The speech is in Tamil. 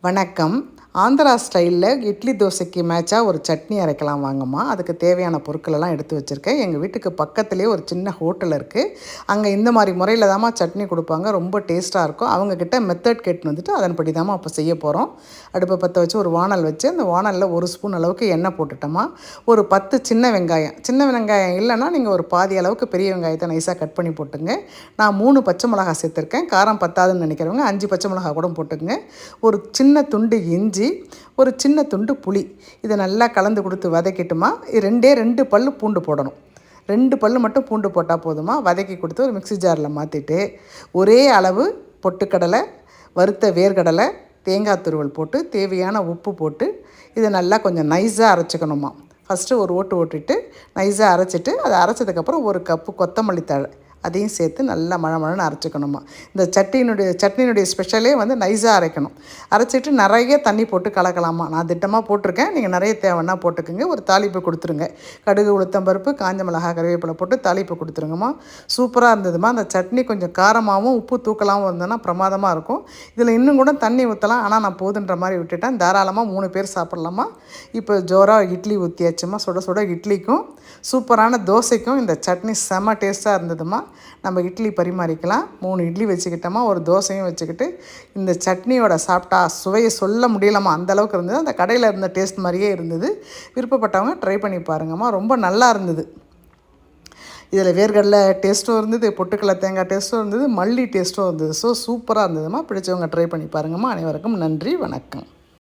வணக்கம். ஆந்திரா ஸ்டைலில் இட்லி தோசைக்கு மேட்சாக ஒரு சட்னி அரைக்கலாம் வாங்கம்மா. அதுக்கு தேவையான பொருட்களெல்லாம் எடுத்து வச்சுருக்கேன். எங்கள் வீட்டுக்கு பக்கத்துலேயே ஒரு சின்ன ஹோட்டல் இருக்குது. அங்கே இந்த மாதிரி முறையில் தாம்மா சட்னி கொடுப்பாங்க. ரொம்ப டேஸ்ட்டாக இருக்கும். அவங்கக்கிட்ட மெத்தட் கேட்டுன்னு வந்துட்டு அதன்படி தாம்மா இப்போ செய்ய போகிறோம். அடுப்பை பற்ற வச்சு ஒரு வானல் வச்சு அந்த வானலில் 1 ஸ்பூன் அளவுக்கு எண்ணெய் போட்டுட்டோமா. ஒரு 10 சின்ன வெங்காயம் இல்லைன்னா நீங்கள் ஒரு பாதி அளவுக்கு பெரிய வெங்காயத்தை நைஸாக கட் பண்ணி போட்டுங்க. நான் 3 பச்சை மிளகா சேர்த்துருக்கேன். காரம் பத்தாதுன்னு நினைக்கிறவங்க 5 பச்சை மிளகா கூட போட்டுங்க. ஒரு சின்ன துண்டு இஞ்சி, ஒரு சின்ன துண்டு புளி, இதை நல்லா கலந்து கொடுத்து வதக்கிட்டுமா. 2 பல்லு பூண்டு போடணும். 2 பல்லு மட்டும் பூண்டு போட்டால் போதுமா. வதக்கி கொடுத்து ஒரு மிக்ஸி ஜாரில் மாற்றிட்டு ஒரே அளவு பொட்டுக்கடலை, வறுத்த வேர்க்கடலை, தேங்காய் துருவல் போட்டு தேவையான உப்பு போட்டு இதை நல்லா கொஞ்சம் நைஸாக அரைச்சிக்கணுமா. ஃபஸ்ட்டு ஒரு ஓட்டு ஓட்டிட்டு நைஸாக அரைச்சிட்டு அதை அரைச்சதுக்கப்புறம் 1 கப்பு கொத்தமல்லி தழை அதையும் சேர்த்து நல்லா மழமழன்னு அரைச்சிக்கணுமா. இந்த சட்னியினுடைய ஸ்பெஷலே வந்து நைஸாக அரைக்கணும். அரைச்சிட்டு நிறைய தண்ணி போட்டு கலக்கலாமா. நான் திட்டமாக போட்டிருக்கேன். நீங்கள் நிறைய தேவைன்னா போட்டுக்குங்க. ஒரு தாளிப்பு கொடுத்துருங்க. கடுகு, உளுத்தம்பருப்பு, காஞ்ச மிளகாய், கருவேப்பிலை போட்டு தாளிப்பு கொடுத்துருங்கம்மா. சூப்பராக இருந்ததுமா. அந்த சட்னி கொஞ்சம் காரமாகவும் உப்பு தூக்கலாகவும் இருந்ததுன்னா பிரமாதமாக இருக்கும். இதில் இன்னும் கூட தண்ணி ஊற்றலாம். ஆனால் நான் போதுன்ற மாதிரி விட்டுட்டேன். தாராளமாக 3 பேர் சாப்பிட்லாமா. இப்போ ஜோராக இட்லி ஊற்றியாச்சுமா. சுட சுட இட்லிக்கும் சூப்பரான தோசைக்கும் இந்த சட்னி செம்ம டேஸ்ட்டாக இருந்ததுமா. நம்ம இட்லி பரிமாறிக்கலாம். 3 இட்லி வச்சுக்கிட்டோமா, ஒரு தோசையும் வச்சுக்கிட்டு இந்த சட்னியோட சாப்பிட்டா சுவையை சொல்ல முடியலம்மா. அந்தளவுக்கு இருந்தது. அந்த கடையில் இருந்த டேஸ்ட் மாதிரியே இருந்தது. விருப்பப்பட்டவங்க ட்ரை பண்ணி பாருங்கம்மா. ரொம்ப நல்லா இருந்தது. இதில் வேர்க்கடலை டேஸ்ட்டும் இருந்தது, பொட்டுக்கடலை தேங்காய் டேஸ்ட்டும் இருந்தது, மல்லி டேஸ்ட்டும் இருந்தது. சூப்பராக இருந்ததுமா. பிடிச்சவங்க ட்ரை பண்ணி பாருங்கம்மா. அனைவருக்கும் நன்றி, வணக்கம்.